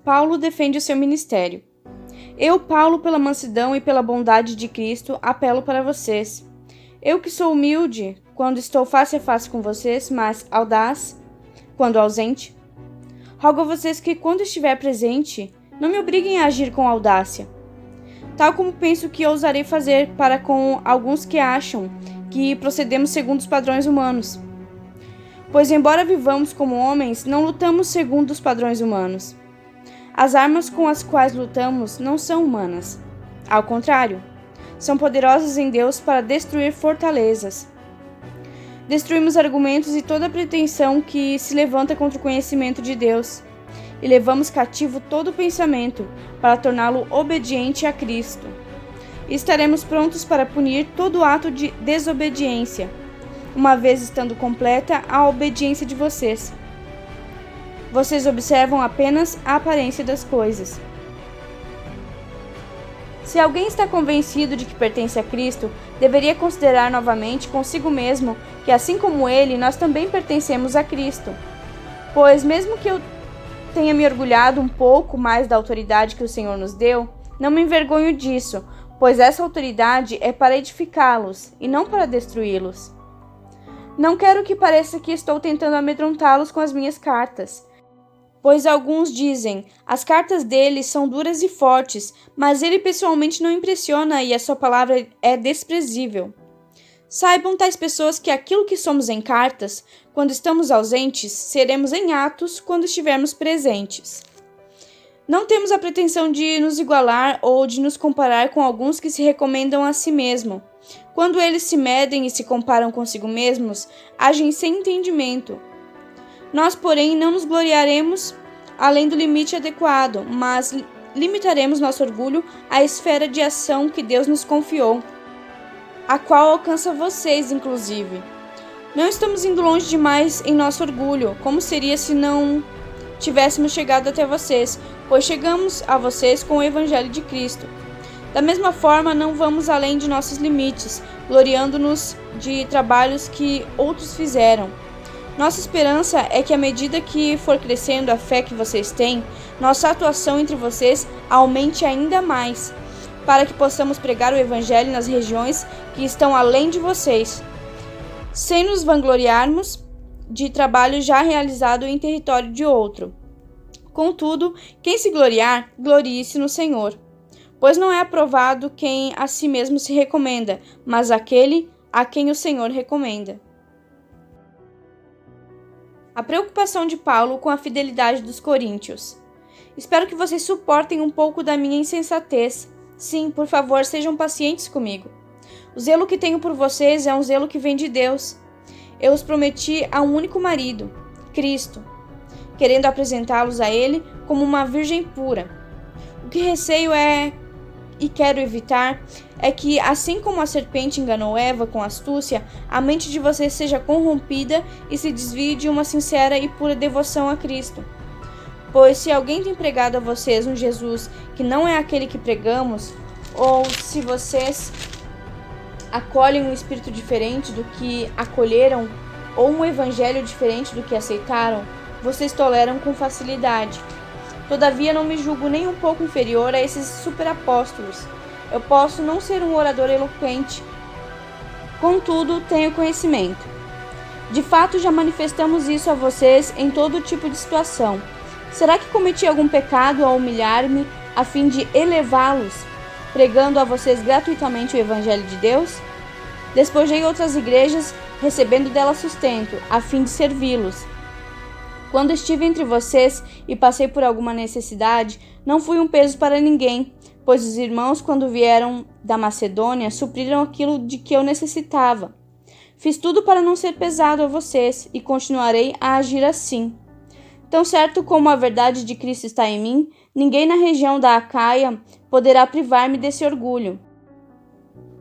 Paulo defende o seu ministério. Eu, Paulo, pela mansidão e pela bondade de Cristo, apelo para vocês. Eu que sou humilde quando estou face a face com vocês, mas audaz quando ausente. Rogo a vocês que, quando estiver presente, não me obriguem a agir com audácia, tal como penso que ousarei fazer para com alguns que acham que procedemos segundo os padrões humanos. Pois, embora vivamos como homens, não lutamos segundo os padrões humanos. As armas com as quais lutamos não são humanas. Ao contrário, são poderosas em Deus para destruir fortalezas. Destruímos argumentos e toda pretensão que se levanta contra o conhecimento de Deus, e levamos cativo todo pensamento para torná-lo obediente a Cristo. E estaremos prontos para punir todo ato de desobediência, uma vez estando completa a obediência de vocês. Vocês observam apenas a aparência das coisas. Se alguém está convencido de que pertence a Cristo, deveria considerar novamente consigo mesmo que, assim como ele, nós também pertencemos a Cristo. Pois, mesmo que eu tenha me orgulhado um pouco mais da autoridade que o Senhor nos deu, não me envergonho disso, pois essa autoridade é para edificá-los e não para destruí-los. Não quero que pareça que estou tentando amedrontá-los com as minhas cartas, pois alguns dizem, as cartas dele são duras e fortes, mas ele pessoalmente não impressiona e a sua palavra é desprezível. Saibam tais pessoas que aquilo que somos em cartas, quando estamos ausentes, seremos em atos quando estivermos presentes. Não temos a pretensão de nos igualar ou de nos comparar com alguns que se recomendam a si mesmo. Quando eles se medem e se comparam consigo mesmos, agem sem entendimento. Nós, porém, não nos gloriaremos além do limite adequado, mas limitaremos nosso orgulho à esfera de ação que Deus nos confiou, a qual alcança vocês, inclusive. Não estamos indo longe demais em nosso orgulho, como seria se não tivéssemos chegado até vocês, pois chegamos a vocês com o Evangelho de Cristo. Da mesma forma, não vamos além de nossos limites, gloriando-nos de trabalhos que outros fizeram. Nossa esperança é que, à medida que for crescendo a fé que vocês têm, nossa atuação entre vocês aumente ainda mais, para que possamos pregar o Evangelho nas regiões que estão além de vocês, sem nos vangloriarmos de trabalho já realizado em território de outro. Contudo, quem se gloriar, glorie-se no Senhor, pois não é aprovado quem a si mesmo se recomenda, mas aquele a quem o Senhor recomenda. A preocupação de Paulo com a fidelidade dos coríntios. Espero que vocês suportem um pouco da minha insensatez. Sim, por favor, sejam pacientes comigo. O zelo que tenho por vocês é um zelo que vem de Deus. Eu os prometi a um único marido, Cristo, querendo apresentá-los a Ele como uma virgem pura. O que receio e quero evitar é que, assim como a serpente enganou Eva com astúcia, a mente de vocês seja corrompida e se desvie de uma sincera e pura devoção a Cristo. Pois se alguém tem pregado a vocês um Jesus que não é aquele que pregamos, ou se vocês acolhem um espírito diferente do que acolheram, ou um evangelho diferente do que aceitaram, vocês toleram com facilidade. Todavia não me julgo nem um pouco inferior a esses superapóstolos. Eu posso não ser um orador eloquente, contudo tenho conhecimento. De fato, já manifestamos isso a vocês em todo tipo de situação. Será que cometi algum pecado ao humilhar-me a fim de elevá-los, pregando a vocês gratuitamente o Evangelho de Deus? Despojei outras igrejas, recebendo delas sustento, a fim de servi-los. Quando estive entre vocês e passei por alguma necessidade, não fui um peso para ninguém, pois os irmãos, quando vieram da Macedônia, supriram aquilo de que eu necessitava. Fiz tudo para não ser pesado a vocês e continuarei a agir assim. Tão certo como a verdade de Cristo está em mim, ninguém na região da Acaia poderá privar-me desse orgulho.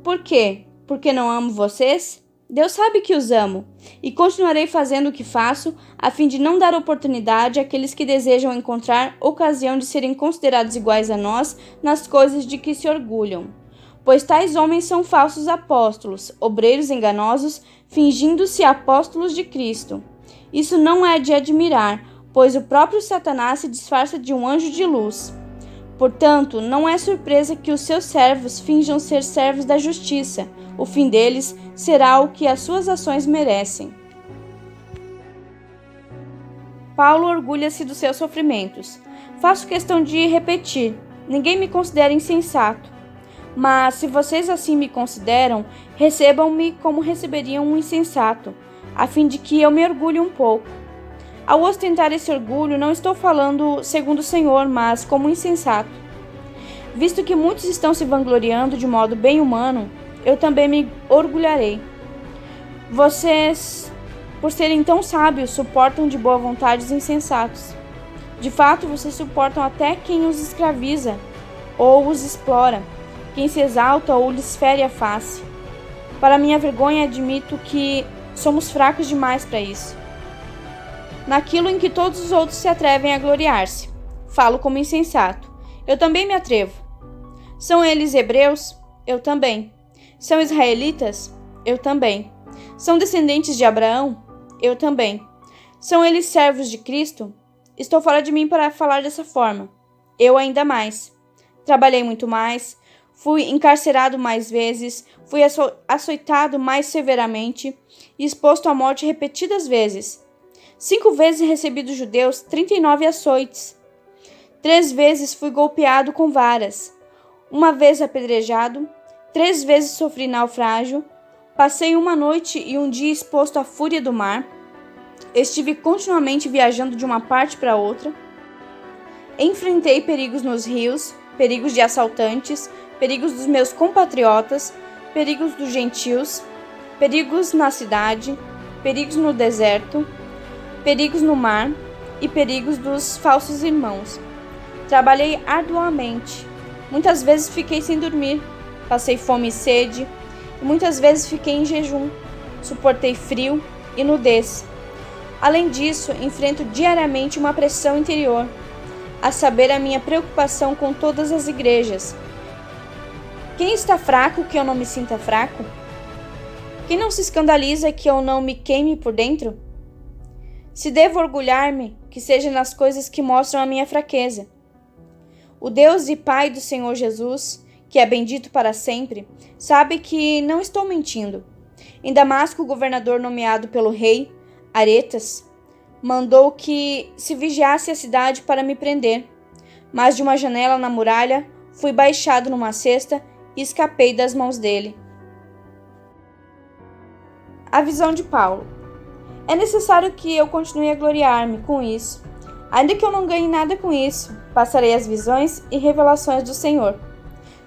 Por quê? Porque não amo vocês? Deus sabe que os amo, e continuarei fazendo o que faço, a fim de não dar oportunidade àqueles que desejam encontrar ocasião de serem considerados iguais a nós nas coisas de que se orgulham. Pois tais homens são falsos apóstolos, obreiros enganosos, fingindo-se apóstolos de Cristo. Isso não é de admirar, pois o próprio Satanás se disfarça de um anjo de luz. Portanto, não é surpresa que os seus servos finjam ser servos da justiça. O fim deles será o que as suas ações merecem. Paulo orgulha-se dos seus sofrimentos. Faço questão de repetir: ninguém me considera insensato. Mas, se vocês assim me consideram, recebam-me como receberiam um insensato, a fim de que eu me orgulhe um pouco. Ao ostentar esse orgulho, não estou falando segundo o Senhor, mas como insensato. Visto que muitos estão se vangloriando de modo bem humano, eu também me orgulharei. Vocês, por serem tão sábios, suportam de boa vontade os insensatos. De fato, vocês suportam até quem os escraviza ou os explora, quem se exalta ou lhes fere a face. Para minha vergonha, admito que somos fracos demais para isso. Naquilo em que todos os outros se atrevem a gloriar-se, falo como insensato. Eu também me atrevo. São eles hebreus? Eu também. São israelitas? Eu também. São descendentes de Abraão? Eu também. São eles servos de Cristo? Estou fora de mim para falar dessa forma. Eu ainda mais. Trabalhei muito mais, fui encarcerado mais vezes, fui açoitado mais severamente e exposto à morte repetidas vezes. 5 vezes recebi dos judeus 39 açoites. 3 vezes fui golpeado com varas. 1 vez apedrejado. 3 vezes sofri naufrágio. Passei 1 noite e 1 dia exposto à fúria do mar. Estive continuamente viajando de uma parte para outra. Enfrentei perigos nos rios, perigos de assaltantes, perigos dos meus compatriotas, perigos dos gentios, perigos na cidade, perigos no deserto, perigos no mar e perigos dos falsos irmãos. Trabalhei arduamente. Muitas vezes fiquei sem dormir. Passei fome e sede. E muitas vezes fiquei em jejum. Suportei frio e nudez. Além disso, enfrento diariamente uma pressão interior, a saber, a minha preocupação com todas as igrejas. Quem está fraco que eu não me sinta fraco? Quem não se escandaliza que eu não me queime por dentro? Se devo orgulhar-me, que seja nas coisas que mostram a minha fraqueza. O Deus e Pai do Senhor Jesus, que é bendito para sempre, sabe que não estou mentindo. Em Damasco, o governador nomeado pelo rei, Aretas, mandou que se vigiasse a cidade para me prender, mas de uma janela na muralha fui baixado numa cesta e escapei das mãos dele. A visão de Paulo. É necessário que eu continue a gloriar-me com isso. Ainda que eu não ganhe nada com isso, passarei as visões e revelações do Senhor.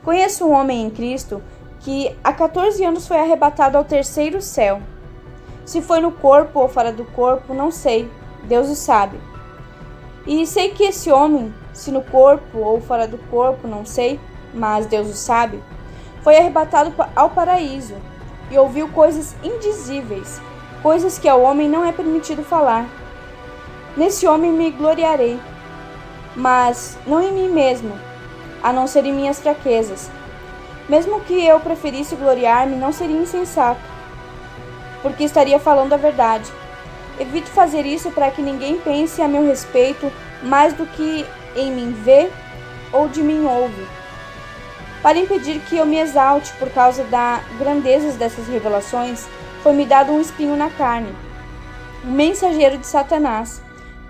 Conheço um homem em Cristo que há 14 anos foi arrebatado ao 3º céu. Se foi no corpo ou fora do corpo, não sei. Deus o sabe. E sei que esse homem, se no corpo ou fora do corpo, não sei, mas Deus o sabe, foi arrebatado ao paraíso e ouviu coisas indizíveis, coisas que ao homem não é permitido falar. Nesse homem me gloriarei, mas não em mim mesmo, a não ser em minhas fraquezas. Mesmo que eu preferisse gloriar-me, não seria insensato, porque estaria falando a verdade. Evito fazer isso para que ninguém pense a meu respeito mais do que em mim vê ou de mim ouve. Para impedir que eu me exalte por causa da grandeza dessas revelações, foi-me dado um espinho na carne, um mensageiro de Satanás,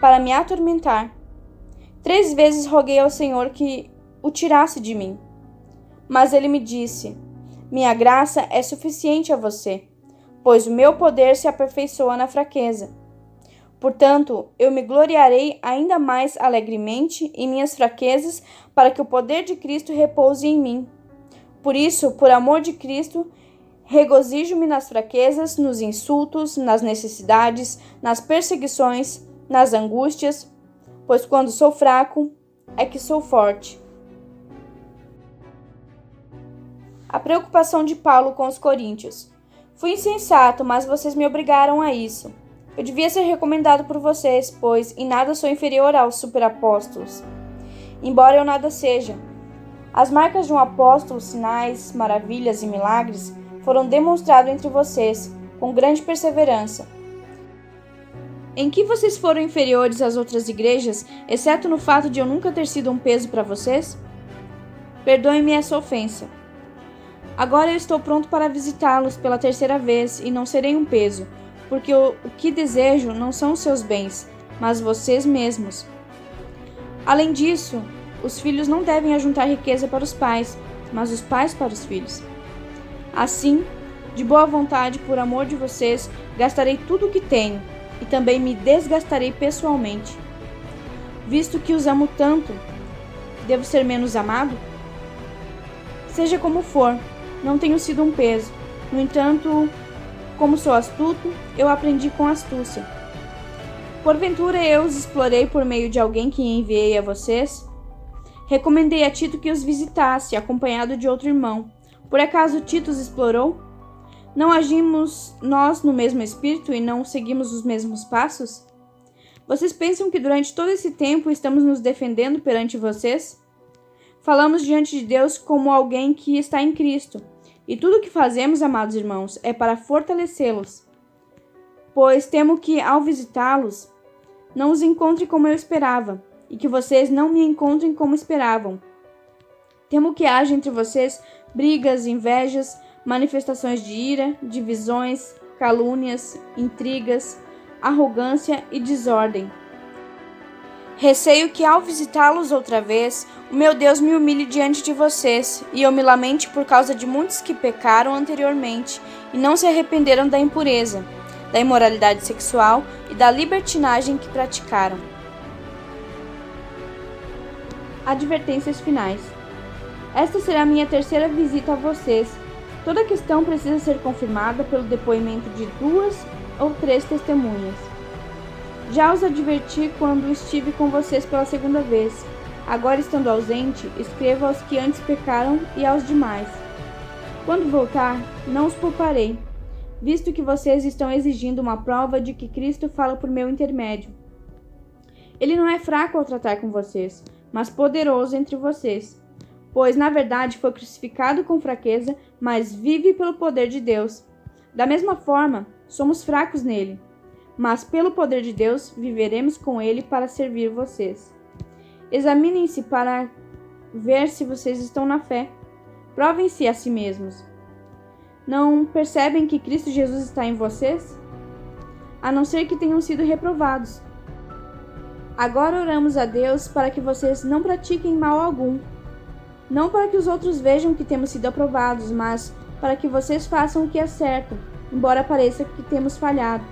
para me atormentar. 3 vezes roguei ao Senhor que o tirasse de mim. Mas ele me disse: minha graça é suficiente a você, pois o meu poder se aperfeiçoa na fraqueza. Portanto, eu me gloriarei ainda mais alegremente em minhas fraquezas, para que o poder de Cristo repouse em mim. Por isso, por amor de Cristo, regozijo-me nas fraquezas, nos insultos, nas necessidades, nas perseguições, nas angústias, pois quando sou fraco, é que sou forte. A preocupação de Paulo com os coríntios. Fui insensato, mas vocês me obrigaram a isso. Eu devia ser recomendado por vocês, pois em nada sou inferior aos superapóstolos, embora eu nada seja. As marcas de um apóstolo, sinais, maravilhas e milagres foram demonstrados entre vocês, com grande perseverança. Em que vocês foram inferiores às outras igrejas, exceto no fato de eu nunca ter sido um peso para vocês? Perdoem-me essa ofensa. Agora eu estou pronto para visitá-los pela terceira vez e não serei um peso, porque o que desejo não são os seus bens, mas vocês mesmos. Além disso, os filhos não devem ajuntar riqueza para os pais, mas os pais para os filhos. Assim, de boa vontade, por amor de vocês, gastarei tudo o que tenho, e também me desgastarei pessoalmente. Visto que os amo tanto, devo ser menos amado? Seja como for, não tenho sido um peso. No entanto, como sou astuto, eu aprendi com astúcia. Porventura eu os explorei por meio de alguém que enviei a vocês? Recomendei a Tito que os visitasse, acompanhado de outro irmão. Por acaso Tito os explorou? Não agimos nós no mesmo espírito e não seguimos os mesmos passos? Vocês pensam que durante todo esse tempo estamos nos defendendo perante vocês? Falamos diante de Deus como alguém que está em Cristo, e tudo o que fazemos, amados irmãos, é para fortalecê-los. Pois temo que, ao visitá-los, não os encontre como eu esperava, e que vocês não me encontrem como esperavam. Temo que haja entre vocês brigas, invejas, manifestações de ira, divisões, calúnias, intrigas, arrogância e desordem. Receio que, ao visitá-los outra vez, o meu Deus me humilhe diante de vocês, e eu me lamente por causa de muitos que pecaram anteriormente e não se arrependeram da impureza, da imoralidade sexual e da libertinagem que praticaram. Advertências finais. Esta será a minha terceira visita a vocês. Toda questão precisa ser confirmada pelo depoimento de 2 ou 3 testemunhas. Já os adverti quando estive com vocês pela segunda vez. Agora, estando ausente, escrevo aos que antes pecaram e aos demais. Quando voltar, não os pouparei, visto que vocês estão exigindo uma prova de que Cristo fala por meu intermédio. Ele não é fraco ao tratar com vocês, mas poderoso entre vocês. Pois, na verdade, foi crucificado com fraqueza, mas vive pelo poder de Deus. Da mesma forma, somos fracos nele, mas pelo poder de Deus viveremos com ele para servir vocês. Examinem-se para ver se vocês estão na fé. Provem-se a si mesmos. Não percebem que Cristo Jesus está em vocês? A não ser que tenham sido reprovados. Agora oramos a Deus para que vocês não pratiquem mal algum. Não para que os outros vejam que temos sido aprovados, mas para que vocês façam o que é certo, embora pareça que temos falhado.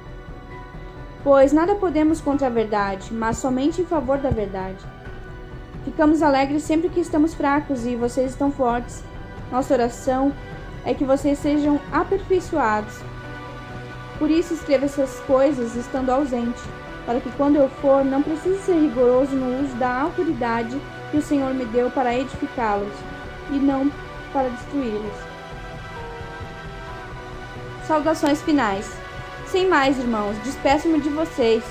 Pois nada podemos contra a verdade, mas somente em favor da verdade. Ficamos alegres sempre que estamos fracos e vocês estão fortes. Nossa oração é que vocês sejam aperfeiçoados. Por isso escrevo essas coisas estando ausente, para que quando eu for não precise ser rigoroso no uso da autoridade que o Senhor me deu para edificá-los, e não para destruí-los. Saudações finais. Sem mais, irmãos, despeço-me de vocês.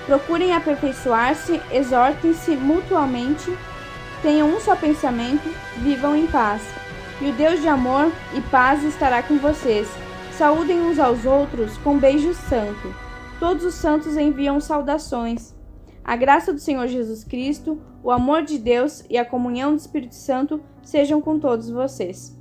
Procurem aperfeiçoar-se, exortem-se mutuamente, tenham um só pensamento, vivam em paz. E o Deus de amor e paz estará com vocês. Saúdem uns aos outros com beijo santo. Todos os santos enviam saudações. A graça do Senhor Jesus Cristo, o amor de Deus e a comunhão do Espírito Santo sejam com todos vocês.